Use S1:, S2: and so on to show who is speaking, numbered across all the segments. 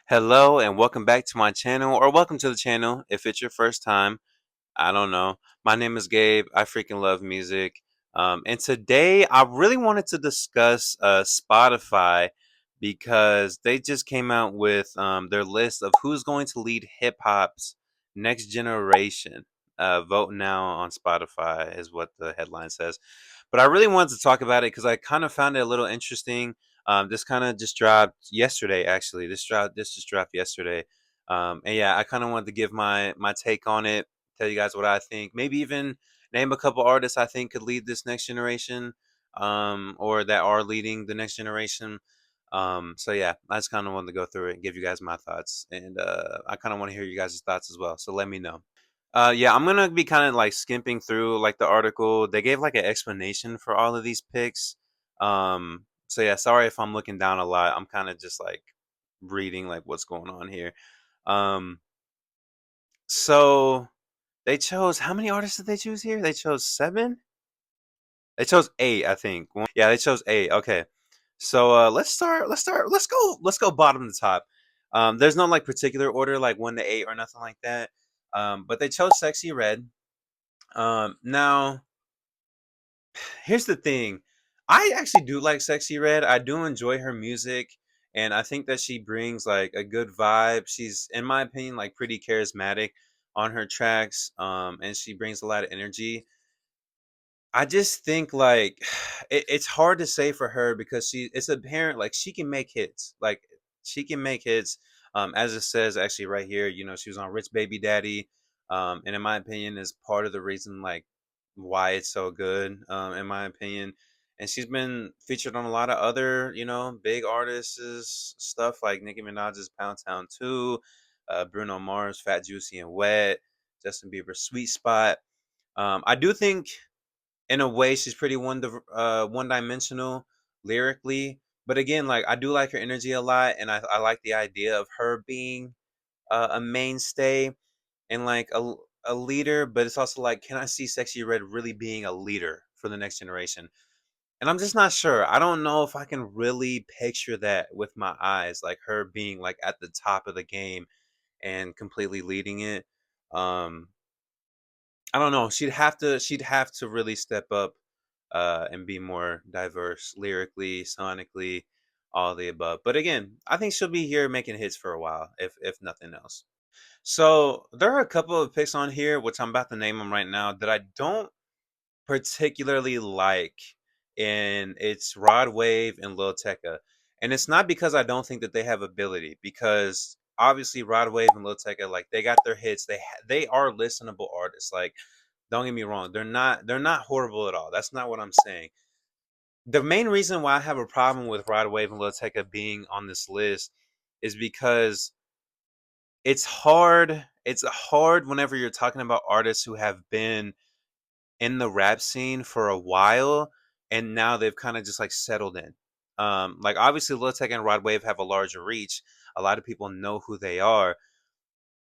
S1: Hello and welcome back to my channel, or welcome to the channel if it's your first time. I don't know. My name is Gabe. I freaking love music. And today I really wanted to discuss Spotify because they just came out with their list of who's going to lead hip hop's next generation. Vote now on Spotify is what the headline says. But I really wanted to talk about it because I kind of found it a little interesting. This kind of just dropped yesterday, actually. This just dropped yesterday. And yeah, I kind of wanted to give my take on it, tell you guys what I think. Maybe even name a couple artists I think could lead this next generation, or that are leading the next generation. So yeah, I just kind of wanted to go through it and give you guys my thoughts, and I kind of want to hear you guys' thoughts as well. So let me know. Yeah, I'm gonna be kind of like skimping through like the article. They gave like an explanation for all of these picks. So yeah, sorry if I'm looking down a lot. I'm kind of just like reading like what's going on here. Um, so they chose how many artists did they choose here? They chose seven. They chose eight, I think. Yeah, they chose eight. Okay, so let's start. Let's start. Let's go. Let's go bottom to top. There's no like particular order, like one to eight or nothing like that. But they chose Sexy Red. Now here's the thing. I actually do like Sexy Red. I do enjoy her music, and I think that she brings like a good vibe. She's, in my opinion, like pretty charismatic on her tracks. And she brings a lot of energy. I just think like it's hard to say for her because it's apparent like she can make hits. Like she can make hits. As it says actually right here, she was on Rich Baby Daddy. And in my opinion is part of the reason like why it's so good, in my opinion. And she's been featured on a lot of other, big artists' stuff like Nicki Minaj's Pound Town 2, Bruno Mars, Fat Juicy and Wet, Justin Bieber Sweet Spot. I do think in a way she's pretty one dimensional lyrically, but again, like I do like her energy a lot, and I like the idea of her being a mainstay and like a leader. But it's also like, can I see Sexy Red really being a leader for the next generation? And I'm just not sure. I don't know if I can really picture that with my eyes, like her being like at the top of the game and completely leading it. um I don't know. She'd have to really step up, and be more diverse lyrically, sonically, all the above. But again, I think she'll be here making hits for a while, if nothing else. So there are a couple of picks on here, which I'm about to name them right now, that I don't particularly like, and it's Rod Wave and Lil Tecca. And it's not because I don't think that they have ability, because obviously Rod Wave and Lil Tecca, like they got their hits. They are listenable artists. Like, don't get me wrong, they're not horrible at all. That's not what I'm saying. The main reason why I have a problem with Rod Wave and Lil Tecca being on this list is because it's hard whenever you're talking about artists who have been in the rap scene for a while and now they've kind of just like settled in. Like obviously Lil Tecca and Rod Wave have a larger reach. A lot of people know who they are,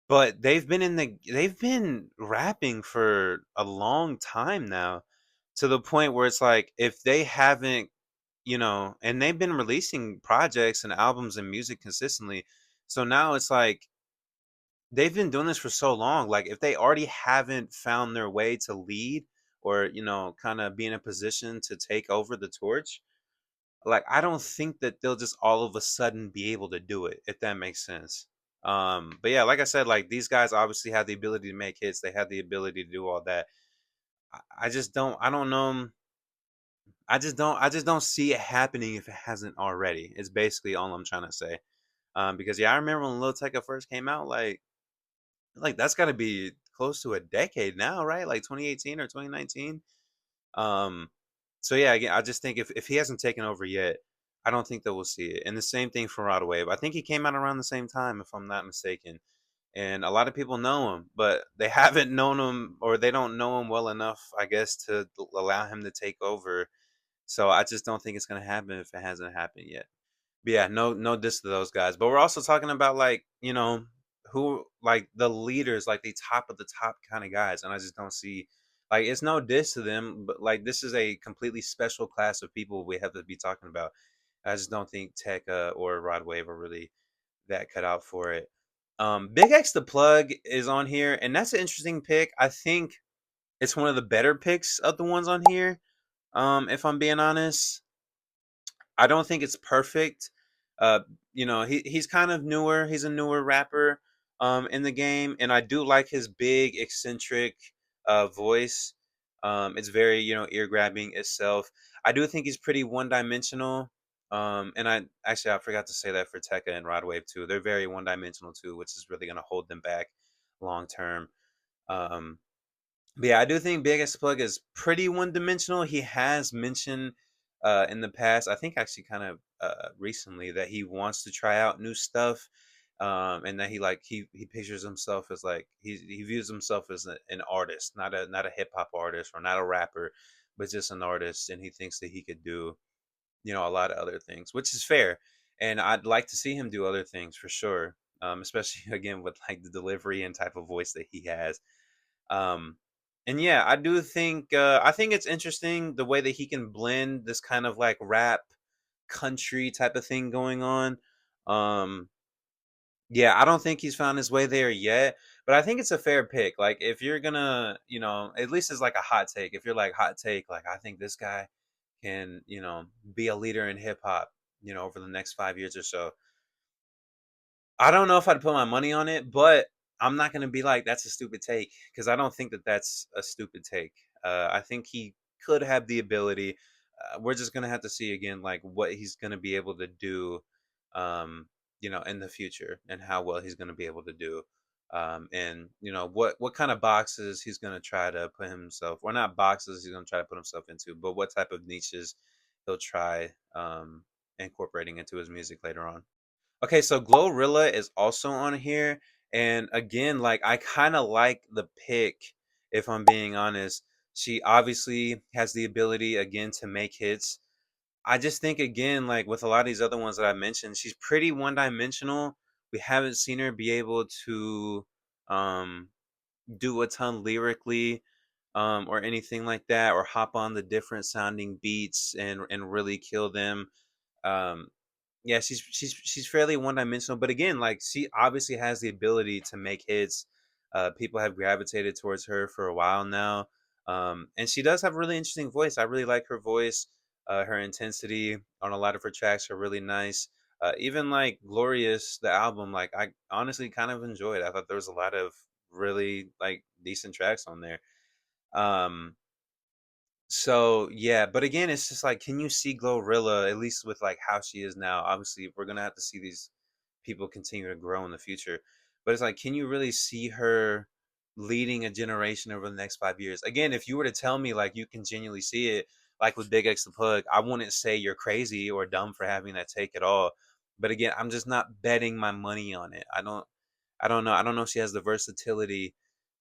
S1: but they've been rapping for a long time now, to the point where it's like if they haven't, and they've been releasing projects and albums and music consistently. So now it's like they've been doing this for so long. Like if they already haven't found their way to lead, or kind of be in a position to take over the torch, like I don't think that they'll just all of a sudden be able to do it, if that makes sense. But yeah, like I said, like these guys obviously have the ability to make hits. They have the ability to do all that. I just don't. I don't know 'em. I just don't see it happening if it hasn't already. It's basically all I'm trying to say. Because yeah, I remember when Lil Tecca first came out, like that's got to be close to a decade now, right? Like 2018 or 2019. Um, so yeah, again, I just think if he hasn't taken over yet, I don't think that we'll see it. And the same thing for Rod Wave. I think he came out around the same time, if I'm not mistaken. And a lot of people know him, but they haven't known him, or they don't know him well enough, I guess, to allow him to take over. So I just don't think it's gonna happen if it hasn't happened yet. But yeah, no diss to those guys. But we're also talking about like, who like the leaders, like the top of the top kind of guys. And I just don't see, like, it's no diss to them, but like this is a completely special class of people we have to be talking about. I just don't think Tech, or Rod Wave are really that cut out for it. Big X the Plug is on here, and that's an interesting pick. I think it's one of the better picks of the ones on here. If I'm being honest, I don't think it's perfect. Uh, he's kind of newer. He's a newer rapper in the game, and I do like his big eccentric voice. It's very ear grabbing itself. I do think he's pretty one dimensional. And I forgot to say that for Tekka and Rod Wave too. They're very one dimensional too, which is really going to hold them back long term. Um, but yeah, I do think Big X Plug is pretty one dimensional. He has mentioned in the past, I think actually kind of recently, that he wants to try out new stuff. And that he pictures himself as like he views himself as an artist, not a hip hop artist or not a rapper, but just an artist, and he thinks that he could do a lot of other things, which is fair. And I'd like to see him do other things for sure, especially again with like the delivery and type of voice that he has. Um, and yeah, I think it's interesting the way that he can blend this kind of like rap country type of thing going on. Um, yeah, I don't think he's found his way there yet, but I think it's a fair pick. Like if you're gonna, at least it's like a hot take. If you're like hot take, like I think this guy can, be a leader in hip hop, over the next 5 years or so. I don't know if I'd put my money on it, but I'm not gonna be like that's a stupid take because I don't think that that's a stupid take. I think he could have the ability. We're just gonna have to see again, like what he's gonna be able to do, um, in the future, and how well he's gonna be able to do, and what kind of boxes he's gonna try to put himself, or not boxes he's gonna try to put himself into, but what type of niches he'll try incorporating into his music later on. Okay, so Glorilla is also on here, and again, like I kind of like the pick. If I'm being honest, she obviously has the ability again to make hits. I just think again, like with a lot of these other ones that I mentioned, she's pretty one dimensional. We haven't seen her be able to um, do a ton lyrically, or anything like that, or hop on the different sounding beats and really kill them. Um, yeah, she's fairly one dimensional, but again, like she obviously has the ability to make hits. People have gravitated towards her for a while now, and she does have a really interesting voice. I really like her voice. Her intensity on a lot of her tracks are really nice. Even like Glorious, the album, like I honestly kind of enjoyed. I thought there was a lot of really like decent tracks on there. Um, so yeah, but again, it's just like, can you see Glorilla at least with like how she is now? Obviously, we're gonna have to see these people continue to grow in the future, but it's like, can you really see her leading a generation over the next 5 years? Again, if you were to tell me like you can genuinely see it, like with Big X the Plug, I wouldn't say you're crazy or dumb for having that take at all. But again, I'm just not betting my money on it. I don't know. I don't know if she has the versatility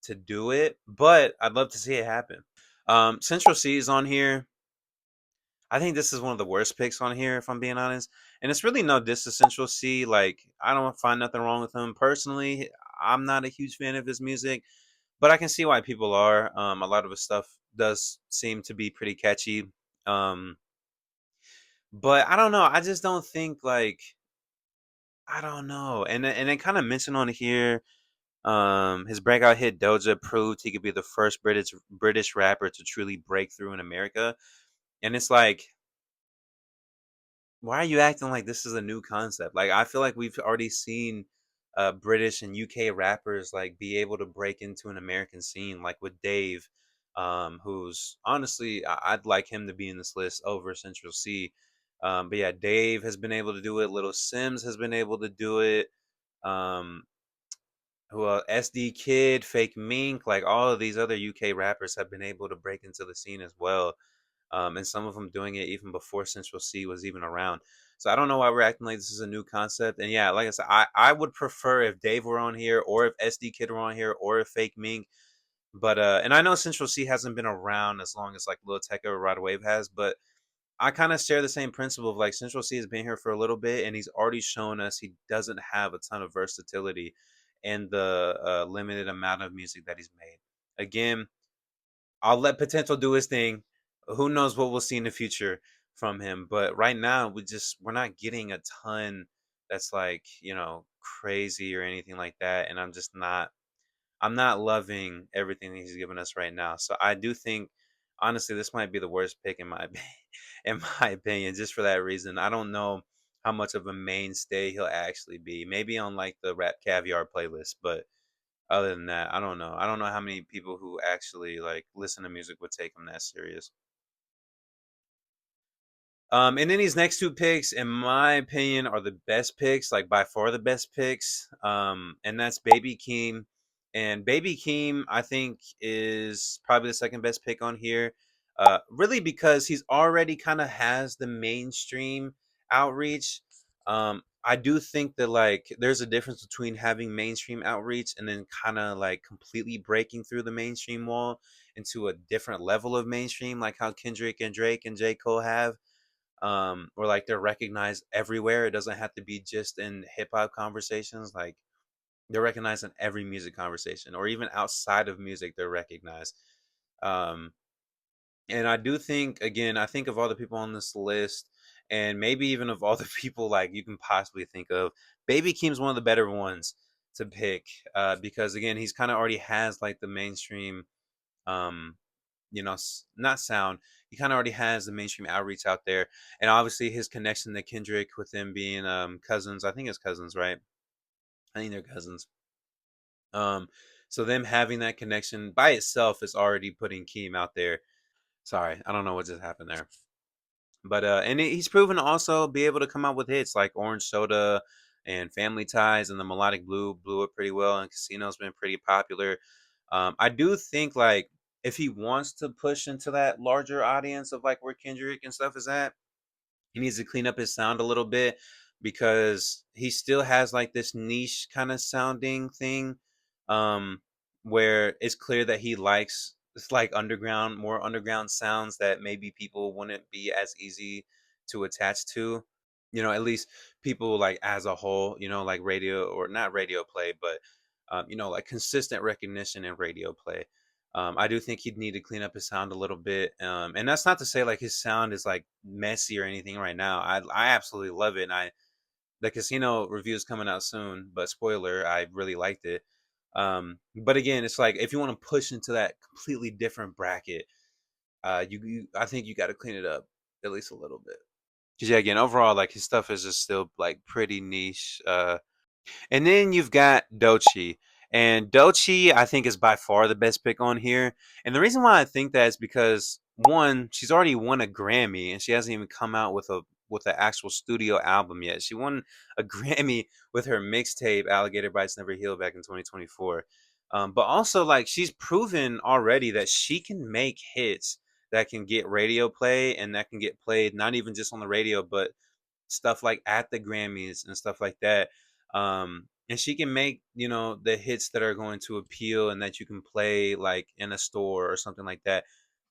S1: to do it, but I'd love to see it happen. Central C is on here. I think this is one of the worst picks on here, if I'm being honest. And it's really no diss to Central C. Like, I don't find nothing wrong with him. Personally, I'm not a huge fan of his music, but I can see why people are. A lot of his stuff does seem to be pretty catchy. Um, but I don't know. I just don't think like I don't know. And they kind of mention on here, his breakout hit Doja proved he could be the first British rapper to truly break through in America. And it's like, why are you acting like this is a new concept? Like I feel like we've already seen British and UK rappers like be able to break into an American scene, like with Dave, who's honestly I'd like him to be in this list over Central C. But yeah, Dave has been able to do it. Little Sims has been able to do it. Um, who SD Kid, Fake Mink, like all of these other UK rappers have been able to break into the scene as well, and some of them doing it even before Central C was even around. So I don't know why we're acting like this is a new concept. And yeah, like I said, I would prefer if Dave were on here, or if SD Kid were on here, or if Fake Mink. But and I know Central C hasn't been around as long as like Lil Tecca or Rod Wave has, but I kind of share the same principle of like Central C has been here for a little bit, and he's already shown us he doesn't have a ton of versatility in the limited amount of music that he's made. Again, I'll let potential do his thing. Who knows what we'll see in the future from him? But right now, we're not getting a ton. that's like, crazy or anything like that. And I'm not loving everything that he's given us right now. So I do think, honestly, this might be the worst pick in my in my opinion, just for that reason. I don't know how much of a mainstay he'll actually be. Maybe on like the Rap Caviar playlist, but other than that, I don't know. I don't know how many people who actually like listen to music would take him that serious. And then these next two picks, in my opinion, are the best picks, like by far the best picks. And that's Baby Keem. And Baby Keem, I think, is probably the second best pick on here. Really because he's already kind of has the mainstream outreach. I do think that like there's a difference between having mainstream outreach and then kind of like completely breaking through the mainstream wall into a different level of mainstream, like how Kendrick and Drake and J. Cole have, or like they're recognized everywhere. It doesn't have to be just in hip hop conversations. Like they're recognized in every music conversation, or even outside of music, they're recognized. Um, and I do think, again, I think of all the people on this list, and maybe even of all the people like you can possibly think of, Baby Keem's one of the better ones to pick, because again, he's kind of already has like the mainstream, um, not sound. He kind of already has the mainstream outreach out there, and obviously his connection to Kendrick with them being cousins. I think it's cousins, right? I think they're cousins. Um, so them having that connection by itself is already putting Keem out there. Sorry, I don't know what just happened there. But he's proven to also be able to come out with hits like Orange Soda and Family Ties, and the Melodic Blue blew it pretty well, and Casino's been pretty popular. I do think like if he wants to push into that larger audience of like where Kendrick and stuff is at, he needs to clean up his sound a little bit, because he still has like this niche kind of sounding thing, um where it's clear that he likes, it's like underground, more underground sounds that maybe people wouldn't be as easy to attach to, at least people like as a whole, like radio, or not radio play, but like consistent recognition in radio play. I do think he'd need to clean up his sound a little bit, and that's not to say like his sound is like messy or anything right now. I absolutely love it, and I the Casino review is coming out soon, but spoiler, I really liked it. But again, it's like if you want to push into that completely different bracket, I think you got to clean it up at least a little bit. Because yeah, again, overall, like his stuff is just still like pretty niche. And then you've got Dochi. And Dochi, I think, is by far the best pick on here. And the reason why I think that is because one, she's already won a Grammy, and she hasn't even come out with an actual studio album yet. She won a Grammy with her mixtape Alligator Bites Never Heal back in 2024. But also, like, she's proven already that she can make hits that can get radio play, and that can get played not even just on the radio, but stuff like at the Grammys and stuff like that. And she can make, the hits that are going to appeal and that you can play like in a store or something like that.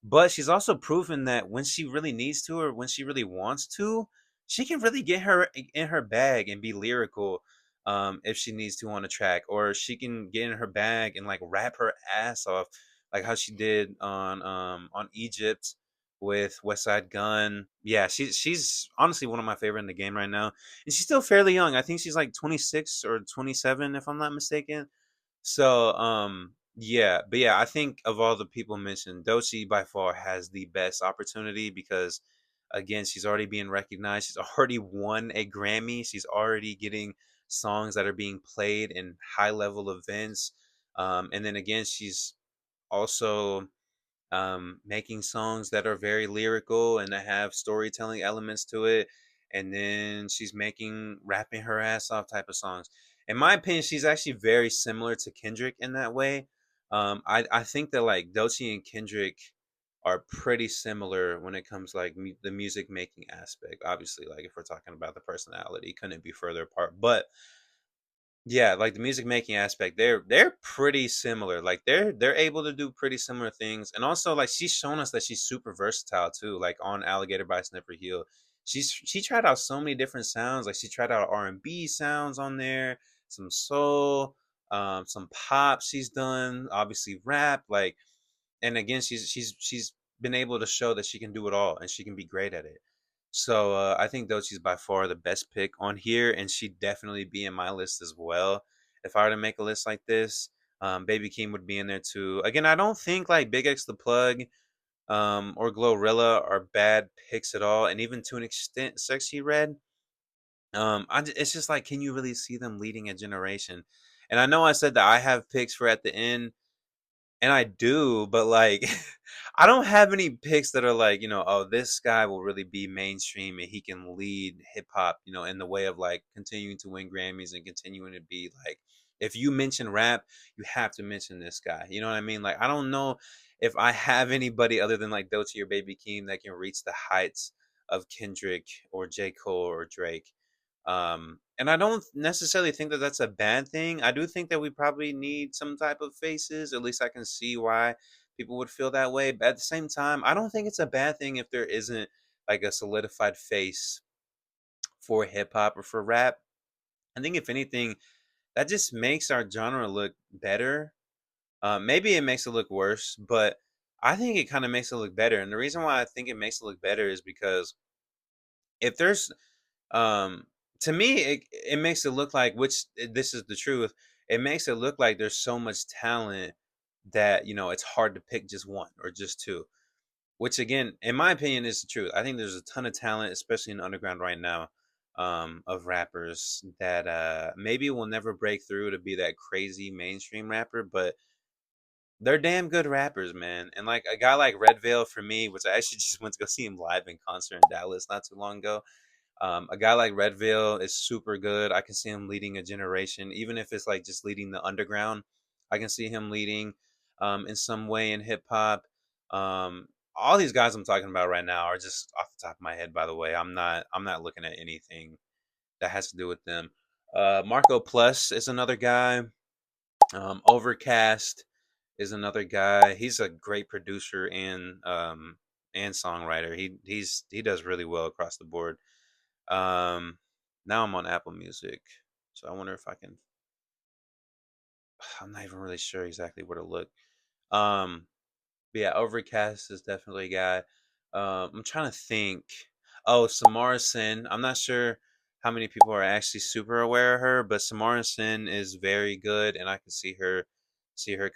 S1: But she's also proven that when she really needs to, or when she really wants to, she can really get her in her bag and be lyrical, if she needs to on a track, or she can get in her bag and like rap her ass off, like how she did on Egypt with West Side Gun. Yeah, she's honestly one of my favorite in the game right now, and she's still fairly young. I think she's like 26 or 27, if I'm not mistaken. So, yeah, but yeah, I think of all the people mentioned, Dochi by far has the best opportunity, because again, she's already being recognized. She's already won a Grammy. She's already getting songs that are being played in high level events. And then again, she's also making songs that are very lyrical and that have storytelling elements to it. And then she's making rapping her ass off type of songs. In my opinion, she's actually very similar to Kendrick in that way. I think that like Doechii and Kendrick are pretty similar when it comes to like the music making aspect. Obviously, like if we're talking about the personality, couldn't be further apart. But yeah, like the music making aspect, they're pretty similar. Like they're able to do pretty similar things, and also like she's shown us that she's super versatile too. Like on Alligator by Sniffer Hill, she tried out so many different sounds. Like she tried out R&B sounds on there, some soul, some pop. She's done obviously rap. Like, and again, she's been able to show that she can do it all, and she can be great at it. So I think Dochi's by far the best pick on here, and she'd definitely be in my list as well. If I were to make a list like this, Baby Keem would be in there too. Again, I don't think like Big X the Plug or Glorilla are bad picks at all, and even to an extent, Sexy Red. It's just like, can you really see them leading a generation? And I know I said that I have picks for at the end, and I do, but like I don't have any picks that are like, oh, this guy will really be mainstream and he can lead hip hop, in the way of like continuing to win Grammys and continuing to be like, if you mention rap, you have to mention this guy. You know what I mean? Like I don't know if I have anybody other than like Doechii or Baby Keem that can reach the heights of Kendrick or J. Cole or Drake. And I don't necessarily think that that's a bad thing. I do think that we probably need some type of faces. At least I can see why people would feel that way. But at the same time, I don't think it's a bad thing if there isn't like a solidified face for hip hop or for rap. I think if anything, that just makes our genre look better. Maybe it makes it look worse, but I think it kind of makes it look better. And the reason why I think it makes it look better is because if there's um to me it makes it look like, which this is the truth, it makes it look like there's so much talent that it's hard to pick just one or just two, which again in my opinion is the truth. I think there's a ton of talent, especially in the underground right now, of rappers that maybe will never break through to be that crazy mainstream rapper, but they're damn good rappers, man. And like a guy like Red Veil for me, which I actually just went to go see him live in concert in Dallas not too long ago. A guy like Red Veil is super good. I can see him leading a generation, even if it's like just leading the underground. I can see him leading in some way in hip hop. All these guys I'm talking about right now are just off the top of my head. By the way, I'm not looking at anything that has to do with them. Marco Plus is another guy. Overcast is another guy. He's a great producer and songwriter. He does really well across the board. Um, Now I'm on Apple Music, so I wonder if I can. I'm not even really sure exactly where to look. Um, but yeah, Overcast is definitely a guy. I'm trying to think. Oh, Samara Sin. I'm not sure how many people are actually super aware of her, but Samara Sin is very good, and I can see her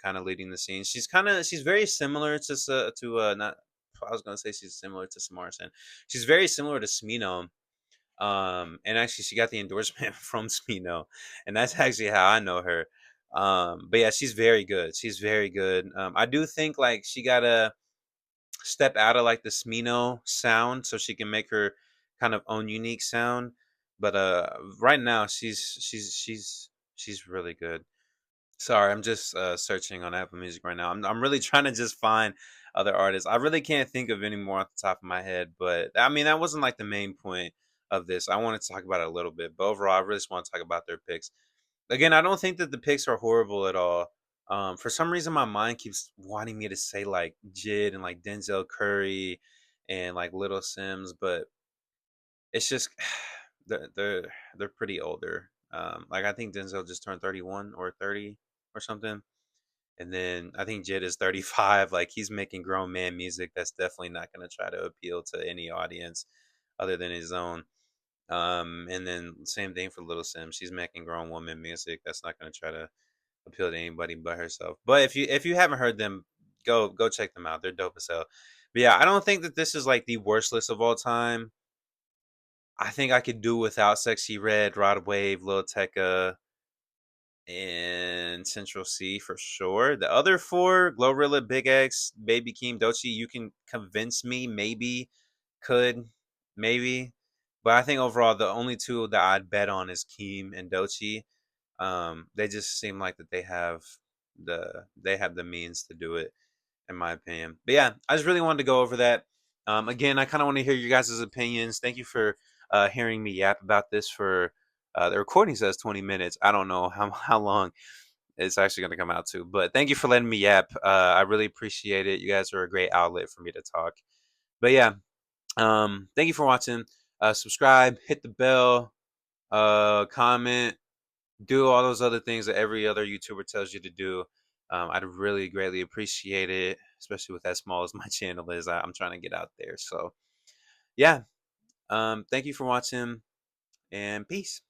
S1: kind of leading the scene. She's very similar to not. I was gonna say she's similar to Samara Sin. She's very similar to Smino. And actually, she got the endorsement from Smino, and that's actually how I know her. But yeah, she's very good. She's very good. I do think like she gotta step out of like the Smino sound so she can make her kind of own unique sound. But right now she's really good. Sorry, I'm just searching on Apple Music right now. I'm really trying to just find other artists. I really can't think of any more off the top of my head, but I mean that wasn't like the main point of this. I wanted to talk about it a little bit, but overall, I really just want to talk about their picks. Again, I don't think that the picks are horrible at all. For some reason, my mind keeps wanting me to say like Jid and like Denzel Curry and like Little Sims, but it's just they're pretty older. Like I think Denzel just turned 31 or 30 or something. And then I think Jid is 35. Like he's making grown man music that's definitely not going to try to appeal to any audience other than his own. And then same thing for Little Sim. She's making grown woman music that's not going to try to appeal to anybody but herself. But if you haven't heard them, go check them out. They're dope as hell. But yeah, I don't think that this is like the worst list of all time. I think I could do without Sexy Red, Rod Wave, Lil Tecca, and Central C for sure. The other four, Glorilla, Big X, Baby Keem, Doechii, you can convince me, maybe, could, maybe. But I think overall, the only two that I'd bet on is Keem and Doechii. They just seem like that they have the means to do it, in my opinion. But yeah, I just really wanted to go over that. Again, I kind of want to hear you guys' opinions. Thank you for hearing me yap about this for the recording says 20 minutes. I don't know how long it's actually going to come out to, but thank you for letting me yap. I really appreciate it. You guys are a great outlet for me to talk. But yeah, thank you for watching. Subscribe, hit the bell, comment, do all those other things that every other YouTuber tells you to do. I'd really greatly appreciate it, especially with as small as my channel is. I'm trying to get out there. So, yeah, Thank you for watching, and peace.